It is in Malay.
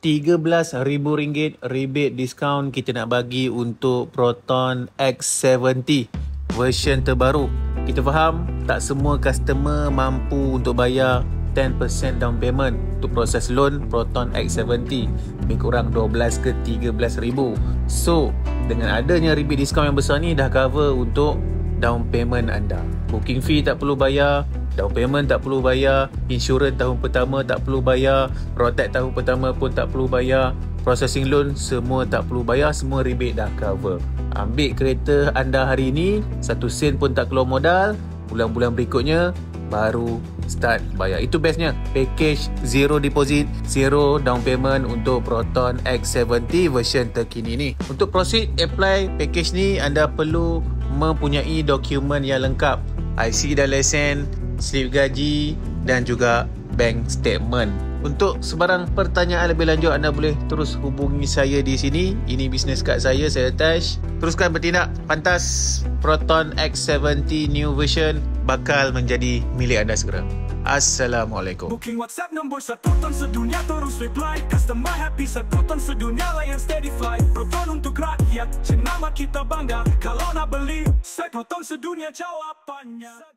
RM13,000 rebate diskaun kita nak bagi untuk Proton X70 version terbaru. Kita faham tak semua customer mampu untuk bayar 10% down payment untuk proses loan Proton X70, lebih kurang 12 ke 13 ribu. So dengan adanya rebate diskaun yang besar ni dah cover untuk down payment anda. Booking fee tak perlu bayar, down payment tak perlu bayar, insurans tahun pertama tak perlu bayar, protect tahun pertama pun tak perlu bayar, processing loan semua tak perlu bayar, semua rebate dah cover. Ambil kereta anda hari ini, 1 sen pun tak keluar modal, bulan-bulan berikutnya baru start bayar. Itu bestnya, package zero deposit, zero down payment untuk Proton X70 version terkini ni. Untuk proceed apply package ni, anda perlu mempunyai dokumen yang lengkap, IC dan lesen, slip gaji dan juga bank statement. Untuk sebarang pertanyaan lebih lanjut, anda boleh terus hubungi saya di sini. Ini business card saya attach. Teruskan bertindak, pantas Proton X70 new version bakal menjadi milik anda segera. Assalamualaikum. Booking WhatsApp nombor 1 ton sedunia, terus reply. Customer happy 1 ton sedunia, layan steady fly. Proton untuk rakyat, jenama kita bangga. Kalau nak beli, saya Proton sedunia jawabannya.